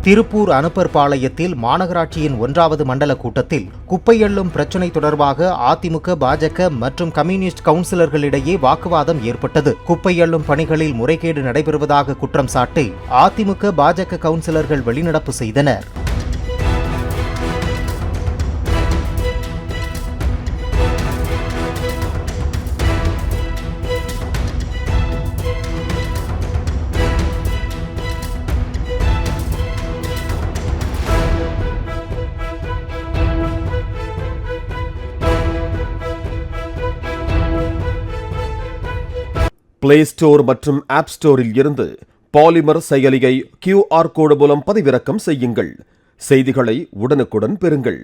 திருப்பூர் அனுப்பர் பாளையத்தில் மாநகராட்சியின் 1வது மண்டல கூட்டத்தில் குப்பை அள்ளும் பிரச்சினை தொடர்பாக அதிமுக, பாஜக மற்றும் கம்யூனிஸ்ட் கவுன்சிலர்களிடையே வாக்குவாதம் ஏற்பட்டது. குப்பை அள்ளும் பணிகளில் முறைகேடு நடைபெறுவதாக குற்றம் சாட்டி அதிமுக, பாஜக கவுன்சிலர்கள் வெளிநடப்பு செய்தனர். பிளே ஸ்டோர் மற்றும் ஆப் ஸ்டோரில் இருந்து பாலிமர் செயலியை QR கோடு மூலம் பதிவிறக்கம் செய்யுங்கள். செய்திகளை உடனுக்குடன் பெறுங்கள்.